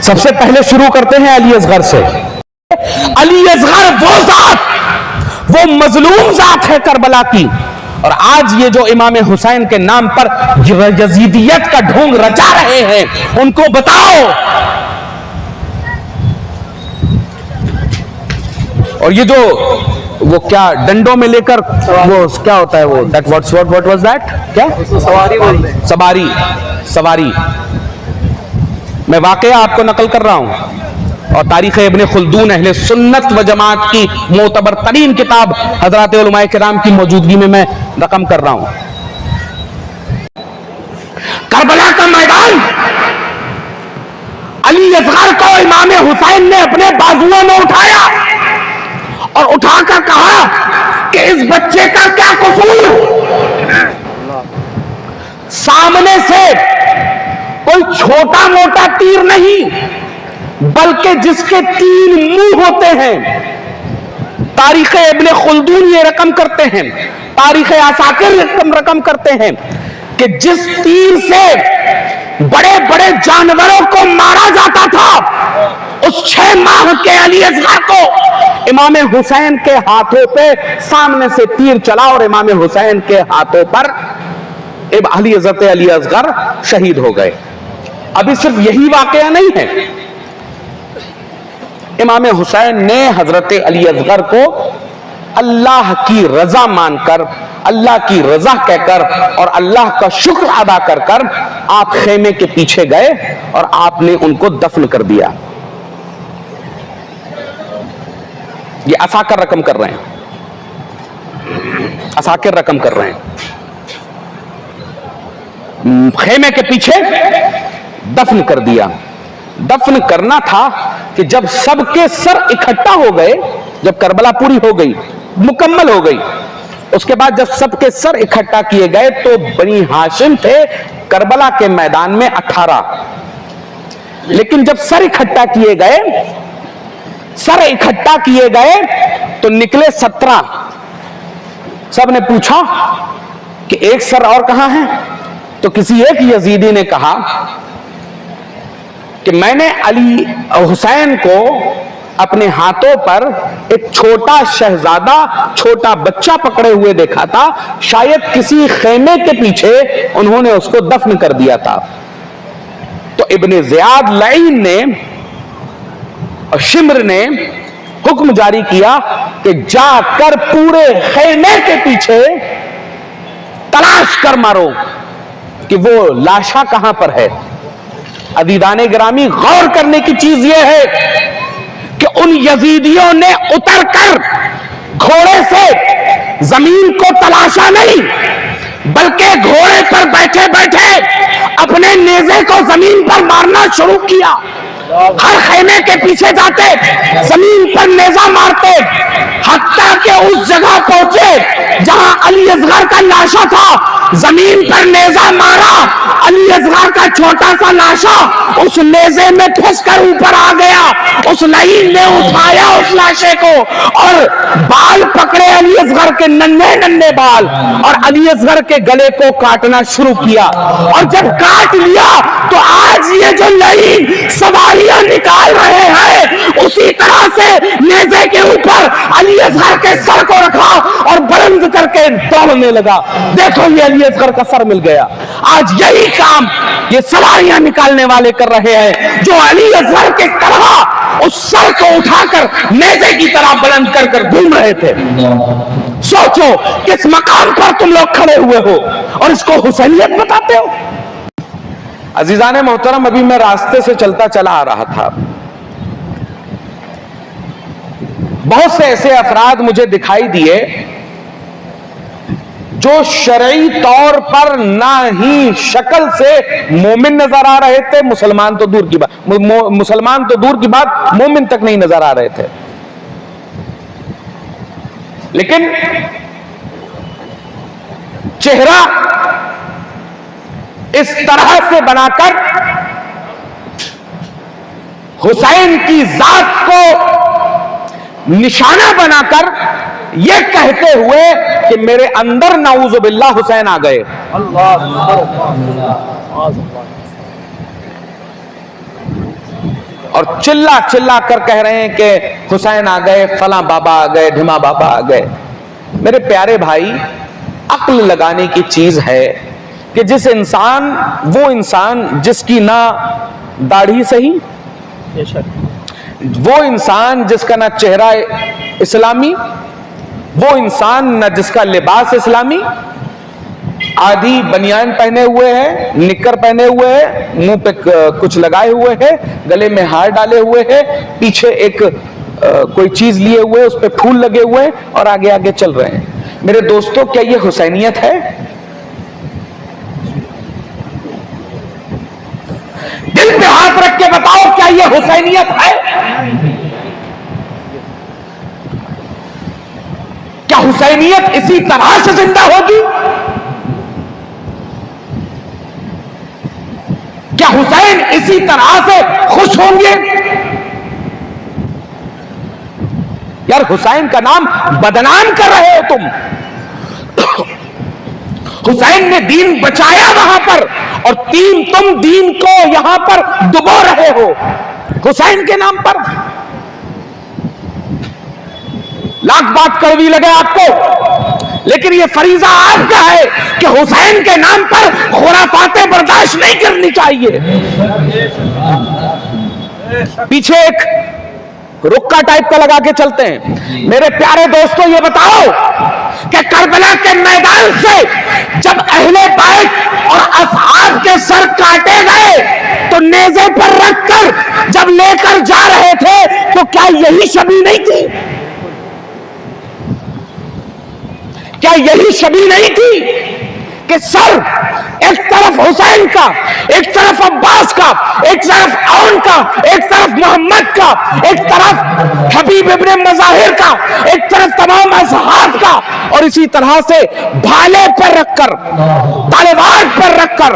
سب سے پہلے شروع کرتے ہیں علی اصغر سے. علی اصغر وہ ذات، وہ مظلوم ذات ہے کربلا کی، اور آج یہ جو امام حسین کے نام پر یزیدیت کا ڈھونگ رچا رہے ہیں، ان کو بتاؤ. اور یہ جو وہ کیا ڈنڈوں میں لے کر وہ کیا ہوتا ہے وہ what was that کیا سواری بولتے ہیں، سواری. میں واقعہ آپ کو نقل کر رہا ہوں، اور تاریخ ابن خلدون اہل سنت و جماعت کی معتبر ترین کتاب حضرات علماء کرام کی موجودگی میں رقم کر رہا ہوں. کربلا کا میدان، علی اصغر کو امام حسین نے اپنے بازوؤں میں اٹھایا اور اٹھا کر کہا کہ اس بچے کا کیا قصور. سامنے سے کوئی چھوٹا موٹا تیر نہیں، بلکہ جس کے 3 منہ ہوتے ہیں. تاریخ ابن خلدون یہ رقم کرتے ہیں، تاریخ عساکر رقم کرتے ہیں کہ جس تیر سے بڑے بڑے جانوروں کو مارا جاتا تھا، اس 6 ماہ کے علی اصغر کو امام حسین کے ہاتھوں پہ سامنے سے تیر چلا، اور امام حسین کے ہاتھوں پر حضرت علی اصغر شہید ہو گئے. ابھی صرف یہی واقعہ نہیں ہے، امام حسین نے حضرت علی اصغر کو اللہ کی رضا مان کر، اللہ کی رضا کہہ کر اور اللہ کا شکر ادا کر کر آپ خیمے کے پیچھے گئے اور آپ نے ان کو دفن کر دیا. یہ عساکر رقم کر رہے ہیں، عساکر رقم کر رہے ہیں. خیمے کے پیچھے دفن کر دیا. دفن کرنا تھا کہ جب سب کے سر اکٹھا ہو گئے، جب کربلا پوری ہو گئی، مکمل ہو گئی، اس کے بعد جب سب کے سر اکٹھا کیے گئے تو بنی ہاشم تھے کربلا کے میدان میں 18، لیکن جب سر اکٹھا کیے گئے تو نکلے 17. سب نے پوچھا کہ ایک سر اور کہاں ہے؟ تو کسی ایک یزیدی نے کہا کہ میں نے علی حسین کو اپنے ہاتھوں پر ایک چھوٹا شہزادہ، چھوٹا بچہ پکڑے ہوئے دیکھا تھا، شاید کسی خیمے کے پیچھے انہوں نے اس کو دفن کر دیا تھا. تو ابن زیاد لعین نے اور شمر نے حکم جاری کیا کہ جا کر پورے خیمے کے پیچھے تلاش کر مارو کہ وہ لاشا کہاں پر ہے. عزیزان گرامی، غور کرنے کی چیز یہ ہے کہ ان یزیدیوں نے اتر کر گھوڑے سے زمین کو تلاشا نہیں، بلکہ گھوڑے پر بیٹھے بیٹھے اپنے نیزے کو زمین پر مارنا شروع کیا. ہر خیمے کے پیچھے جاتے، زمین پر نیزہ مارتے، حتیٰ کہ اس جگہ پہنچے جہاں علی اصغر کا لاشا تھا. زمین پر نیزہ مارا، علی اصغر کا چھوٹا سا لاشا اس نیزے میں پھنس کر اوپر آ گیا. اس لعین نے اٹھایا اس لاشے کو اور بال پکڑے علی اصغر کے ننھے بال، اور علی اصغر کے گلے کو کاٹنا شروع کیا. اور جب کاٹ لیا تو آج یہ جو لعین سواریاں نکال رہے ہیں، اسی طرح سے نیزے کے اوپر علی اصغر کے سر کو رکھا اور بلند کر کے دوڑنے لگا. دیکھو یہ علی اصغر کا سر مل گیا. آج یہی کام یہ سواریاں نکالنے والے کر رہے ہیں، جو علی اصغر کے طرح اس سر کو اٹھا کر نیزے کی طرح بلند کر کر گھوم رہے تھے. سوچو کس مقام پر تم لوگ کھڑے ہوئے ہو اور اس کو حسینیت بتاتے ہو. عزیزان محترم، ابھی میں راستے سے چلتا چلا آ رہا تھا، بہت سے ایسے افراد مجھے دکھائی دیے جو شرعی طور پر نہ ہی شکل سے مومن نظر آ رہے تھے، مسلمان تو دور کی بات مومن تک نہیں نظر آ رہے تھے، لیکن چہرہ اس طرح سے بنا کر حسین کی ذات کو نشانہ بنا کر یہ کہتے ہوئے کہ میرے اندر نعوذ باللہ حسین آ گئے. اور چلا چلا کر کہہ رہے ہیں کہ حسین آ گئے، فلاں بابا آ گئے، ڈھما بابا آ گئے۔ میرے پیارے بھائی، عقل لگانے کی چیز ہے کہ وہ انسان جس کی نہ داڑھی صحیح، وہ انسان جس کا نہ چہرہ اسلامی، وہ انسان نہ جس کا لباس اسلامی، آدھی بنیان پہنے ہوئے ہے، نکر پہنے ہوئے ہے، منہ پہ کچھ لگائے ہوئے ہے، گلے میں ہار ڈالے ہوئے ہے، پیچھے ایک کوئی چیز لیے ہوئے، اس پہ پھول لگے ہوئے اور آگے آگے چل رہے ہیں۔ میرے دوستو، کیا یہ حسینیت ہے؟ دل پہ ہاتھ رکھ کے بتاؤ، کیا یہ حسینیت ہے؟ کیا حسینیت اسی طرح سے زندہ ہوگی؟ کیا حسین اسی طرح سے خوش ہوں گے؟ یار حسین کا نام بدنام کر رہے ہو تم۔ حسین نے دین بچایا وہاں پر، اور تم دین کو یہاں پر ڈبو رہے ہو حسین کے نام پر۔ لاکھ بات کڑوی لگے آپ کو، لیکن یہ فریضہ آپ کا ہے کہ حسین کے نام پر خرافاتیں برداشت نہیں کرنی چاہیے۔ پیچھے ایک رکا ٹائپ کا لگا کے چلتے ہیں۔ میرے پیارے دوستو، یہ بتاؤ کہ کربلا کے میدان سے جب اہل بیت اور اصحاب کے سر کاٹے گئے تو نیزے پر رکھ کر جب لے کر جا رہے تھے تو کیا یہی شبیہ نہیں تھی؟ کیا یہی شبیہ نہیں تھی کہ سر ایک طرف حسین کا، ایک طرف عباس کا، ایک طرف عون کا، ایک طرف محمد کا، ایک طرف حبیب ابن مظاہر کا، ایک طرف تمام اصحاب کا، اور اسی طرح سے بھالے پر رکھ کر، تلوار پر رکھ کر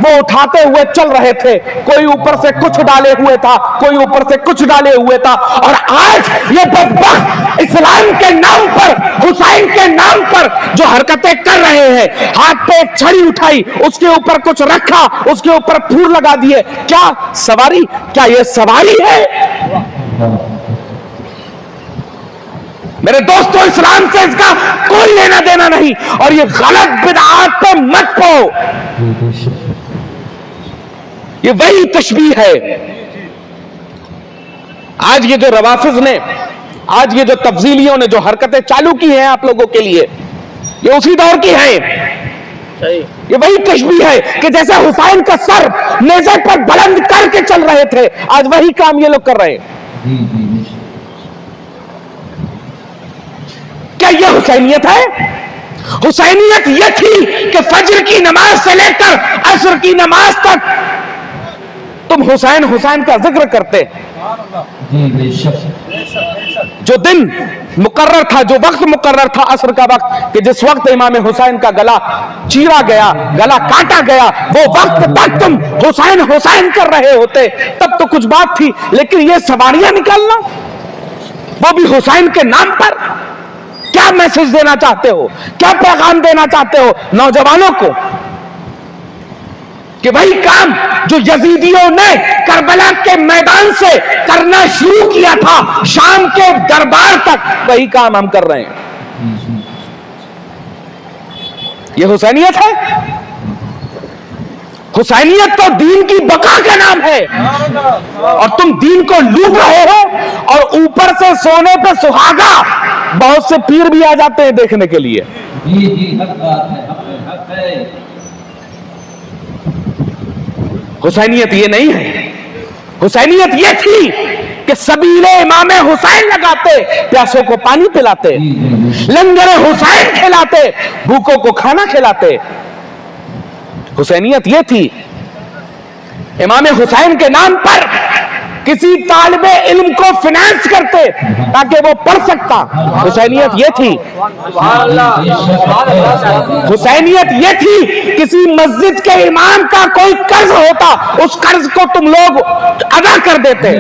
وہ اٹھاتے ہوئے چل رہے تھے۔ کوئی اوپر سے کچھ ڈالے ہوئے تھا، کوئی اوپر سے کچھ ڈالے ہوئے تھا، اور آج یہ بدبخت اسلام کے نام پر، حسین کے نام پر جو حرکتیں کر رہے ہیں، ہاتھ پہ ایک چھڑی اٹھائی، اس کے اوپر کچھ رکھا، اس کے اوپر پھول لگا دیے، کیا سواری؟ کیا یہ سواری ہے؟ میرے دوستو، اسلام سے اس کا کوئی لینا دینا نہیں، اور یہ غلط بدعات پہ مت پو۔ یہ وہی تشبیہ ہے۔ آج یہ جو روافض نے، آج یہ جو تفضیلیوں نے جو حرکتیں چالو کی ہیں آپ لوگوں کے لیے، یہ اسی دور کی ہیں۔ یہ وہی تشبیہ ہے کہ جیسے حسین کا سر نیزے پر بلند کر کے چل رہے تھے، آج وہی کام یہ لوگ کر رہے ہیں۔ کیا یہ حسینیت ہے؟ حسینیت یہ تھی کہ فجر کی نماز سے لے کر عصر کی نماز تک تم حسین حسین کا ذکر کرتے۔ جو دن مقرر تھا، جو وقت مقرر تھا عصر کا وقت، کہ جس وقت امام حسین کا گلا چیرا گیا، گلا کاٹا گیا، وہ وقت تک تم حسین حسین کر رہے ہوتے، تب تو کچھ بات تھی۔ لیکن یہ سواریاں نکالنا، وہ بھی حسین کے نام پر، کیا میسج دینا چاہتے ہو؟ کیا پیغام دینا چاہتے ہو نوجوانوں کو؟ کہ وہی کام جو یزیدیوں نے کربلا کے میدان سے کرنا شروع کیا تھا شام کے دربار تک، وہی کام ہم کر رہے ہیں۔ یہ حسینیت ہے؟ حسینیت تو دین کی بقا کا نام ہے، اور تم دین کو لوٹ رہے ہو، اور اوپر سے سونے پہ سہاگا بہت سے پیر بھی آ جاتے ہیں دیکھنے کے لیے۔ حسینیت یہ نہیں ہے۔ حسینیت یہ تھی کہ سبیل امام حسین لگاتے، پیاسوں کو پانی پلاتے، لنگر حسین کھلاتے، بھوکوں کو کھانا کھلاتے۔ حسینیت یہ تھی امام حسین کے نام پر کسی طالب علم کو فنانس کرتے تاکہ وہ پڑھ سکتا۔ حسینیت یہ تھی۔ حسینیت یہ تھی کسی مسجد کے امام کا کوئی قرض ہوتا، اس قرض کو تم لوگ ادا کر دیتے۔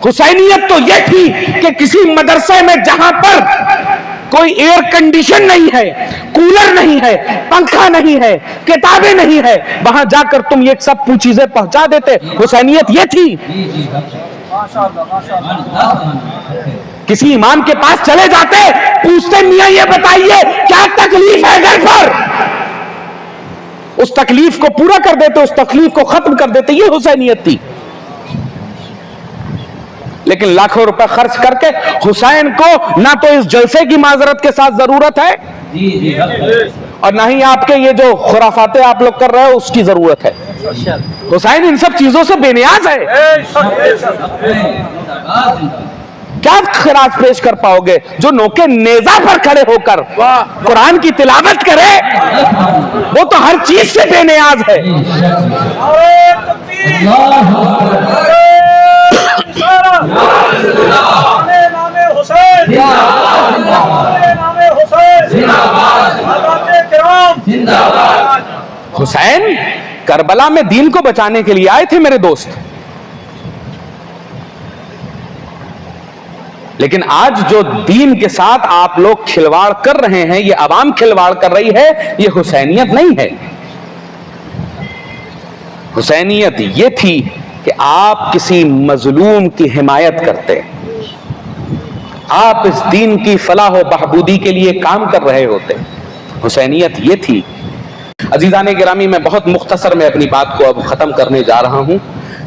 حسینیت تو یہ تھی کہ کسی مدرسے میں جہاں پر کوئی ایئر کنڈیشن نہیں ہے, کولر نہیں ہے, پنکھا نہیں ہے, کتابیں نہیں ہے, وہاں جا کر تم یہ سب چیزیں پہنچا دیتے. حسینیت یہ تھی. کسی امام کے پاس چلے جاتے, پوچھتے میاں یہ بتائیے کیا تکلیف ہے گھر پر, اس تکلیف کو پورا کر دیتے, اس تکلیف کو ختم کر دیتے. یہ حسینیت تھی. لیکن لاکھوں روپے خرچ کر کے حسین کو نہ تو اس جلسے کی معذرت کے ساتھ ضرورت ہے اور نہ ہی آپ کے یہ جو خرافاتیں آپ لوگ کر رہے ہو اس کی ضرورت ہے. حسین ان سب چیزوں سے بے نیاز ہے. کیا خراج پیش کر پاؤ گے جو نوکے نیزہ پر کھڑے ہو کر قرآن کی تلاوت کرے؟ وہ تو ہر چیز سے بے نیاز ہے. حسین کربلا میں دین کو بچانے کے لیے آئے تھے میرے دوست, لیکن آج جو دین کے ساتھ آپ لوگ کھلواڑ کر رہے ہیں, یہ عوام کھلواڑ کر رہی ہے, یہ حسینیت نہیں ہے. حسینیت یہ تھی کہ آپ کسی مظلوم کی حمایت کرتے, آپ اس دین کی فلاح و بہبودی کے لیے کام کر رہے ہوتے. حسینیت یہ تھی. عزیزان گرامی, میں بہت مختصر میں اپنی بات کو اب ختم کرنے جا رہا ہوں.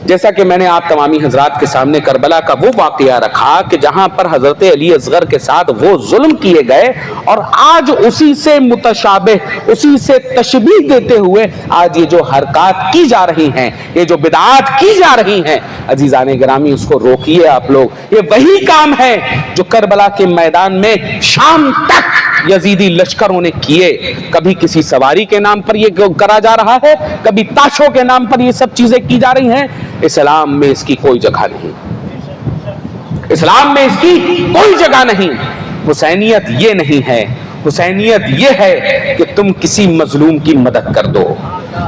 جیسا کہ میں نے آپ تمامی حضرات کے سامنے کربلا کا وہ واقعہ رکھا کہ جہاں پر حضرت علی اصغر کے ساتھ وہ ظلم کیے گئے, اور آج اسی سے متشابہ, اسی سے تشبیہ دیتے ہوئے آج یہ جو حرکات کی جا رہی ہیں, یہ جو بدعات کی جا رہی ہیں, عزیزان گرامی اس کو روکیے آپ لوگ. یہ وہی کام ہے جو کربلا کے میدان میں شام تک یزیدی لشکروں نے کیے. کبھی کسی سواری کے نام پر یہ کرا جا رہا ہے, کبھی تاشوں کے نام پر یہ سب چیزیں کی جا رہی ہیں. اسلام میں اس کی کوئی جگہ نہیں, اسلام میں اس کی کوئی جگہ نہیں. حسینیت یہ نہیں ہے. حسینیت یہ ہے کہ تم کسی مظلوم کی مدد کر دو.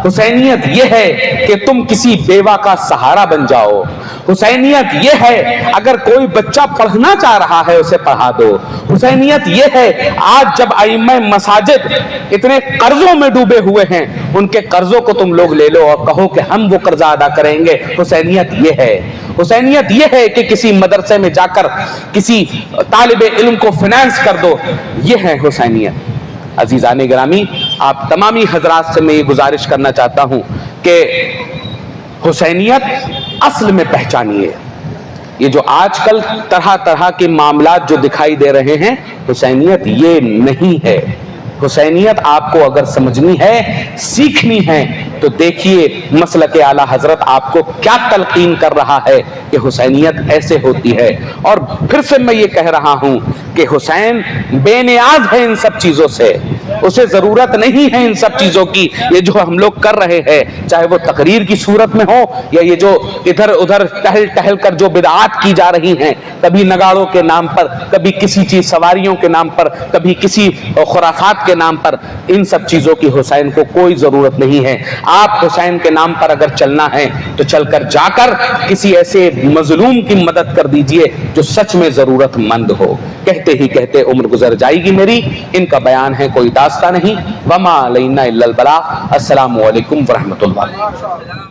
حسینیت یہ ہے کہ تم کسی بیوہ کا سہارا بن جاؤ. حسینیت یہ ہے اگر کوئی بچہ پڑھنا چاہ رہا ہے اسے پڑھا دو. حسینیت یہ ہے آج جب ائمہ مساجد اتنے قرضوں میں ڈوبے ہوئے ہیں, ان کے قرضوں کو تم لوگ لے لو اور کہو کہ ہم وہ قرضہ ادا کریں گے. حسینیت یہ ہے. حسینیت یہ ہے کہ کسی مدرسے میں جا کر کسی طالب علم کو فنانس کر دو. یہ ہے حسینیت. عزیزان گرامی, آپ تمامی حضرات سے میں یہ گزارش کرنا چاہتا ہوں کہ حسینیت اصل میں پہچانیے. یہ جو آج کل طرح طرح کے معاملات جو دکھائی دے رہے ہیں, حسینیت یہ نہیں ہے. حسینیت آپ کو اگر سمجھنی ہے, سیکھنی ہے, تو دیکھیے مسلک اعلیٰ حضرت آپ کو کیا تلقین کر رہا ہے کہ حسینیت ایسے ہوتی ہے. اور پھر سے میں یہ کہہ رہا ہوں کہ حسین بے نیاز ہے ان سب چیزوں سے, اسے ضرورت نہیں ہے ان سب چیزوں کی. یہ جو ہم لوگ کر رہے ہیں, چاہے وہ تقریر کی صورت میں ہو یا یہ جو ادھر ادھر ٹہل ٹہل کر جو بدعات کی جا رہی ہیں, کبھی نگاڑوں کے نام پر, کبھی کسی چیز سواریوں کے نام پر, کبھی کسی خرافات کے نام پر, ان سب چیزوں کی حسین کو کوئی ضرورت نہیں ہے. آپ حسین کے نام پر اگر چلنا ہے تو چل کر جا کر کسی ایسے مظلوم کی مدد کر دیجئے جو سچ میں ضرورت مند ہو. کہتے ہی کہتے عمر گزر جائے گی میری. ان کا بیان ہے کوئی داستان نہیں. وما علینا الا البلاغ. السلام علیکم ورحمۃ اللہ.